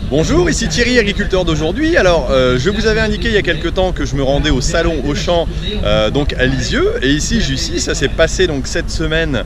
Bonjour, ici Thierry, agriculteur d'aujourd'hui. Alors, je vous avais indiqué il y a quelques temps que je me rendais au salon Auchan, donc à Lisieux. Et ici, ça s'est passé donc cette semaine,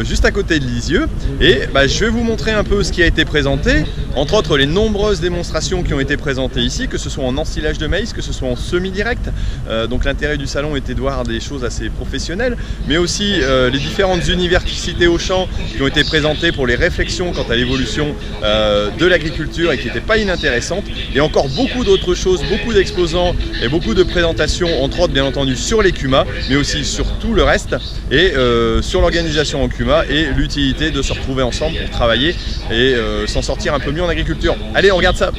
juste à côté de Lisieux. Et je vais vous montrer un peu ce qui a été présenté. Entre autres, les nombreuses démonstrations qui ont été présentées ici, que ce soit en ensilage de maïs, que ce soit en semi-direct. Donc l'intérêt du salon était de voir des choses assez professionnelles, mais aussi les différentes universités Auchan qui ont été présentées pour les réflexions quant à l'évolution de l'agriculture et qui n'étaient pas inintéressantes, et encore beaucoup d'autres choses, beaucoup d'exposants et beaucoup de présentations, entre autres bien entendu sur les CUMA, mais aussi sur tout le reste, et sur l'organisation en CUMA et l'utilité de se retrouver ensemble pour travailler et s'en sortir un peu mieux en agriculture. Allez, on regarde ça.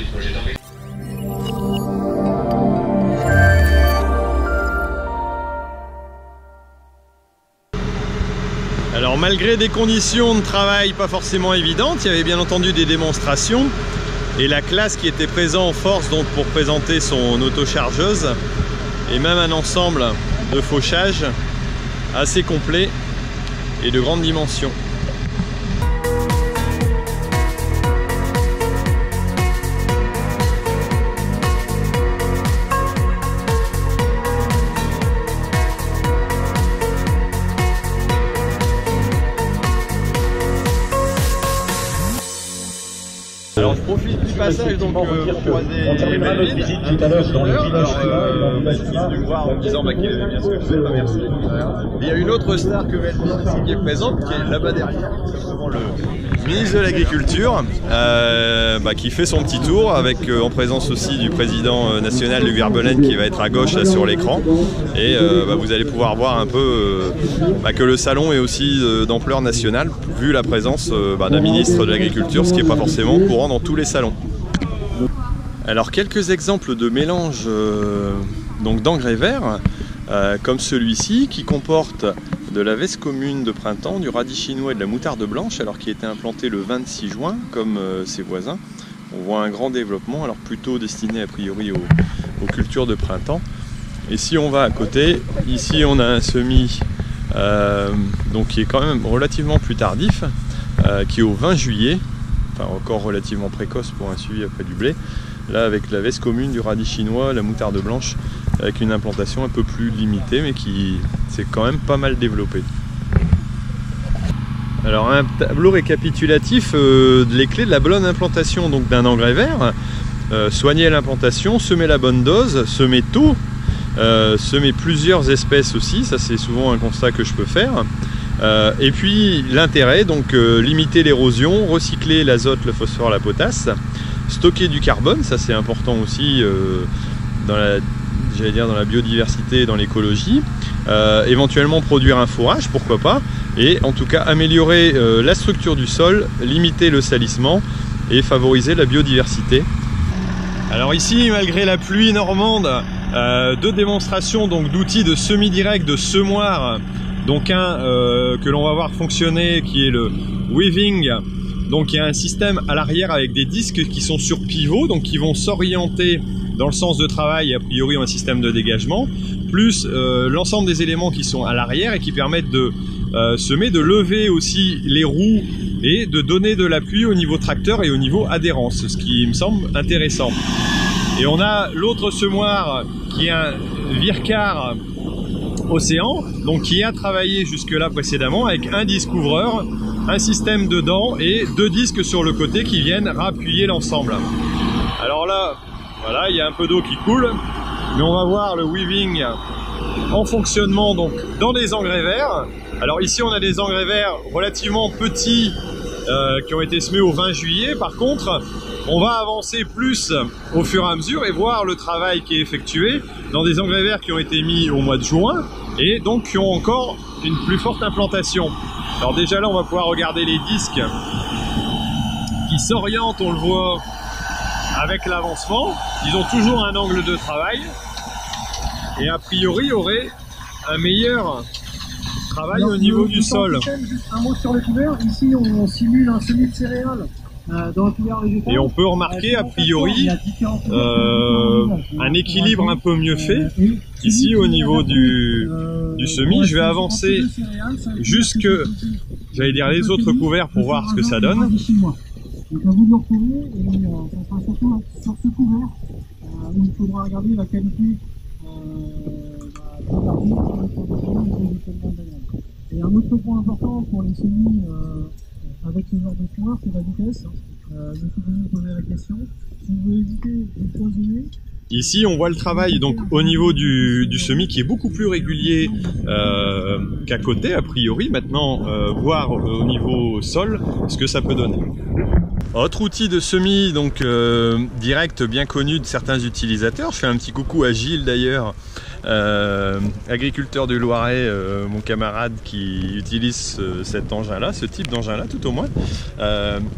Alors malgré des conditions de travail pas forcément évidentes, il y avait bien entendu des démonstrations et la classe qui était présente en force donc pour présenter son autochargeuse et même un ensemble de fauchage assez complet et de grande dimension. Alors je profite du passage donc pour croiser Melvin tout à l'heure dans le village qui est venu me voir en me disant qu'il aimait bien ce que je fais, merci. Il y a une autre star que Melvin qui est présente, qui est là-bas derrière, devant le ministre de l'Agriculture, qui fait son petit tour avec en présence aussi du président national du Verbelen qui va être à gauche là, sur l'écran, et vous allez pouvoir voir un peu que le salon est aussi d'ampleur nationale vu la présence d'un ministre de l'Agriculture, ce qui n'est pas forcément courant dans tous les salons. Alors quelques exemples de mélange d'engrais verts, comme celui-ci qui comporte de la veste commune de printemps, du radis chinois et de la moutarde blanche, alors qui a été implanté le 26 juin comme ses voisins. On voit un grand développement, alors plutôt destiné a priori aux cultures de printemps. Et si on va à côté, ici on a un semis qui est quand même relativement plus tardif, qui est au 20 juillet, enfin encore relativement précoce pour un suivi après du blé, là avec la veste commune, du radis chinois, la moutarde blanche, avec une implantation un peu plus limitée mais qui s'est quand même pas mal développée. Alors un tableau récapitulatif des clés de la bonne implantation d'un engrais vert. Soigner l'implantation, semer la bonne dose, semer tôt, semer plusieurs espèces aussi, ça c'est souvent un constat que je peux faire. Et puis l'intérêt, donc limiter l'érosion, recycler l'azote, le phosphore, la potasse, stocker du carbone, ça c'est important aussi dans la biodiversité et dans l'écologie, éventuellement produire un fourrage, pourquoi pas, et en tout cas améliorer la structure du sol, limiter le salissement et favoriser la biodiversité. Alors ici, malgré la pluie normande, deux démonstrations d'outils de semi-direct, de semoir. Donc un que l'on va voir fonctionner qui est le weaving. Donc il y a un système à l'arrière avec des disques qui sont sur pivot, donc qui vont s'orienter dans le sens de travail, a priori un système de dégagement, plus l'ensemble des éléments qui sont à l'arrière et qui permettent de semer, de lever aussi les roues et de donner de l'appui au niveau tracteur et au niveau adhérence, ce qui me semble intéressant. Et on a l'autre semoir qui est un Virkar Océan, donc qui a travaillé jusque là précédemment avec un disque ouvreur, un système dedans et deux disques sur le côté qui viennent rappuyer l'ensemble. Alors là, voilà, il y a un peu d'eau qui coule, mais on va voir le weaving en fonctionnement donc dans des engrais verts. Alors ici on a des engrais verts relativement petits qui ont été semés au 20 juillet. Par contre, on va avancer plus au fur et à mesure et voir le travail qui est effectué dans des engrais verts qui ont été mis au mois de juin et donc qui ont encore une plus forte implantation. Alors déjà là on va pouvoir regarder les disques qui s'orientent, on le voit, avec l'avancement. Ils ont toujours un angle de travail et a priori auraient un meilleur travail au niveau du sol. Juste un mot sur le couvert. Ici on simule un semis de céréales dans le couvert végétal. Et on peut remarquer a priori un équilibre un peu mieux fait. Ici au niveau du semis, je vais avancer jusque, j'allais dire, les autres couverts pour voir ce que ça donne. Donc à vous de le retrouver et ça sera surtout sur ce couvert où il faudra regarder la qualité de l'arbitre et un autre point important pour les semis avec ce genre de points, c'est la vitesse. Je suis venu poser la question. Si vous voulez éviter de cloisonner. Ici, on voit le travail donc au niveau du semis qui est beaucoup plus régulier qu'à côté, a priori. Maintenant, voir au niveau sol ce que ça peut donner. Autre outil de semis donc direct bien connu de certains utilisateurs. Je fais un petit coucou à Gilles d'ailleurs, agriculteur du Loiret, mon camarade qui utilise cet engin-là, ce type d'engin-là tout au moins.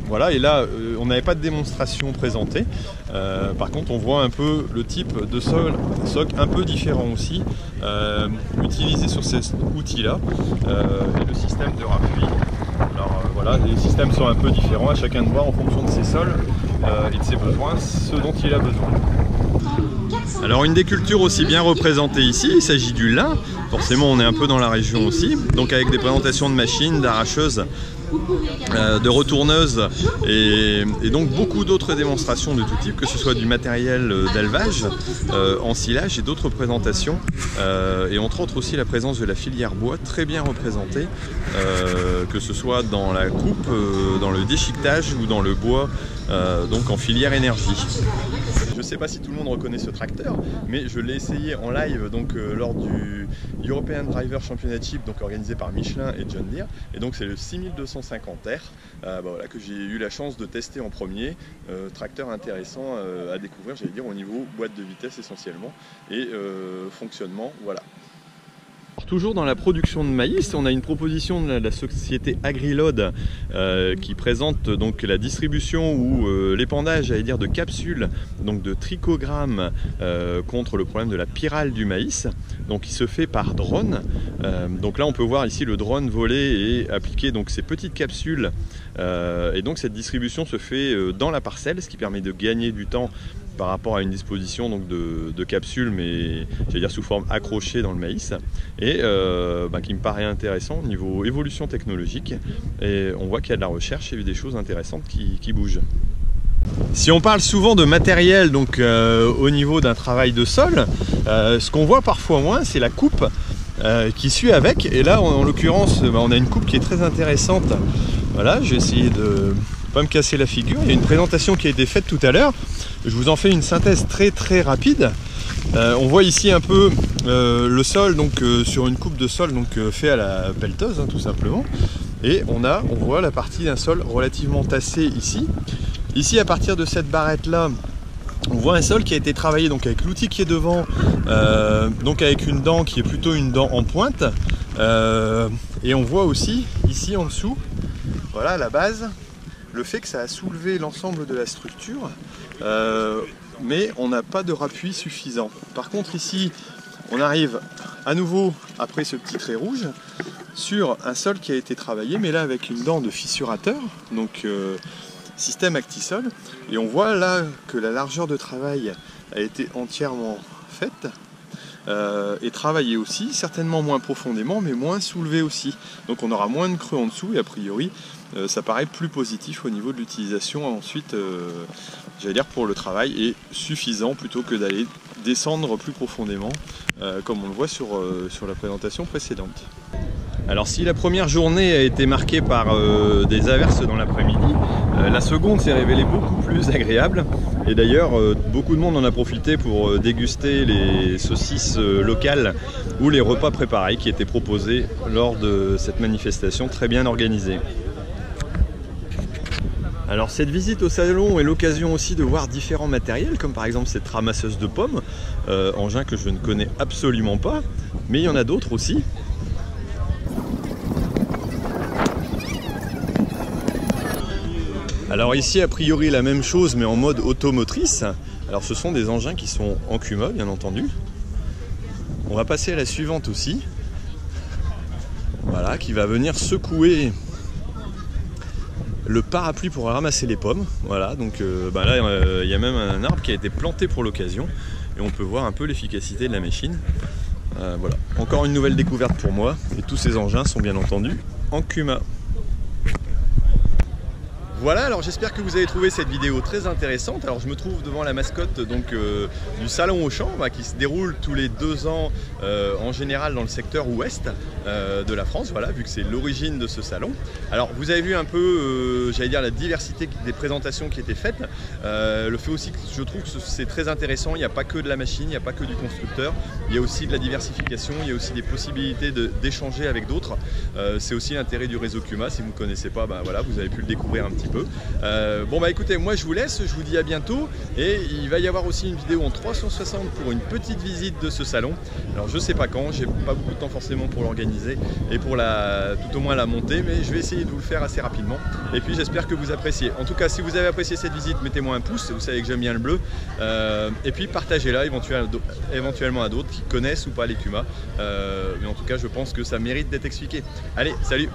Voilà, et là on n'avait pas de démonstration présentée. Par contre, on voit un peu le type de soc un peu différent aussi, utilisé sur cet outil-là, et le système de rappui. Alors voilà, les systèmes sont un peu différents, à chacun de voir en fonction de ses sols et de ses besoins, ce dont il a besoin. Alors une des cultures aussi bien représentées ici, il s'agit du lin. Forcément on est un peu dans la région aussi, donc avec des présentations de machines, d'arracheuses, de retourneuses et donc beaucoup d'autres démonstrations de tout type, que ce soit du matériel d'élevage, en silage et d'autres présentations, et entre autres aussi la présence de la filière bois très bien représentée, que ce soit dans la coupe, dans le déchiquetage ou dans le bois, donc en filière énergie. Je ne sais pas si tout le monde reconnaît ce tracteur, mais je l'ai essayé en live donc, lors du European Driver Championship donc, organisé par Michelin et John Deere. Et donc c'est le 6250R voilà, que j'ai eu la chance de tester en premier. Tracteur intéressant à découvrir, j'allais dire, au niveau boîte de vitesse essentiellement et fonctionnement. Voilà. Toujours dans la production de maïs, on a une proposition de la société Agrilode qui présente donc la distribution ou l'épandage, j'allais dire, de capsules, donc de trichogrammes contre le problème de la pyrale du maïs. Donc il se fait par drone. Donc là on peut voir ici le drone voler et appliquer donc ces petites capsules. Et donc cette distribution se fait dans la parcelle, ce qui permet de gagner du temps par rapport à une disposition donc de capsules, mais j'allais dire sous forme accrochée dans le maïs, et qui me paraît intéressant au niveau évolution technologique, et on voit qu'il y a de la recherche et des choses intéressantes qui bougent. Si on parle souvent de matériel donc au niveau d'un travail de sol, ce qu'on voit parfois moins, c'est la coupe qui suit avec, et là en l'occurrence on a une coupe qui est très intéressante. Voilà, j'ai essayé de pas me casser la figure. Il y a une présentation qui a été faite tout à l'heure. Je vous en fais une synthèse très rapide. On voit ici un peu le sol donc sur une coupe de sol donc fait à la pelleteuse tout simplement. Et on voit la partie d'un sol relativement tassé ici. Ici, à partir de cette barrette là, on voit un sol qui a été travaillé donc avec l'outil qui est devant, donc avec une dent qui est plutôt une dent en pointe. Et on voit aussi ici en dessous, voilà à la base, le fait que ça a soulevé l'ensemble de la structure, mais on n'a pas de rappui suffisant. Par contre ici, on arrive à nouveau, après ce petit trait rouge, sur un sol qui a été travaillé, mais là avec une dent de fissurateur, donc système Actisol, et on voit là que la largeur de travail a été entièrement faite. Et travailler aussi, certainement moins profondément, mais moins soulevé aussi. Donc on aura moins de creux en dessous, et a priori ça paraît plus positif au niveau de l'utilisation ensuite, j'allais dire pour le travail, et suffisant plutôt que d'aller descendre plus profondément, comme on le voit sur la présentation précédente. Alors si la première journée a été marquée par des averses dans l'après-midi, la seconde s'est révélée beaucoup plus agréable. Et d'ailleurs, beaucoup de monde en a profité pour déguster les saucisses locales ou les repas préparés qui étaient proposés lors de cette manifestation très bien organisée. Alors cette visite au salon est l'occasion aussi de voir différents matériels, comme par exemple cette ramasseuse de pommes, engin que je ne connais absolument pas, mais il y en a d'autres aussi. Alors ici a priori la même chose mais en mode automotrice. Alors ce sont des engins qui sont en Cuma bien entendu. On va passer à la suivante aussi. Voilà, qui va venir secouer le parapluie pour ramasser les pommes. Voilà, donc là il y a même un arbre qui a été planté pour l'occasion et on peut voir un peu l'efficacité de la machine. Voilà, encore une nouvelle découverte pour moi, et tous ces engins sont bien entendu en Cuma. Voilà, alors j'espère que vous avez trouvé cette vidéo très intéressante. Alors je me trouve devant la mascotte donc, du Salon Auchan qui se déroule tous les 2 ans en général dans le secteur ouest de la France, voilà, vu que c'est l'origine de ce salon. Alors vous avez vu un peu, j'allais dire, la diversité des présentations qui étaient faites. Le fait aussi que je trouve que c'est très intéressant, il n'y a pas que de la machine, il n'y a pas que du constructeur, il y a aussi de la diversification, il y a aussi des possibilités d'échanger avec d'autres. C'est aussi l'intérêt du réseau CUMA. Si vous ne connaissez pas, ben voilà, vous avez pu le découvrir un petit peu. Bon bah écoutez, moi je vous laisse, je vous dis à bientôt, et il va y avoir aussi une vidéo en 360 pour une petite visite de ce salon. Alors je sais pas quand, j'ai pas beaucoup de temps forcément pour l'organiser et pour tout au moins la monter, mais je vais essayer de vous le faire assez rapidement. Et puis j'espère que vous appréciez. En tout cas, si vous avez apprécié cette visite, mettez-moi un pouce, vous savez que j'aime bien le bleu, et puis partagez-la éventuellement à d'autres qui connaissent ou pas les CUMA. Mais en tout cas, je pense que ça mérite d'être expliqué. Allez, salut!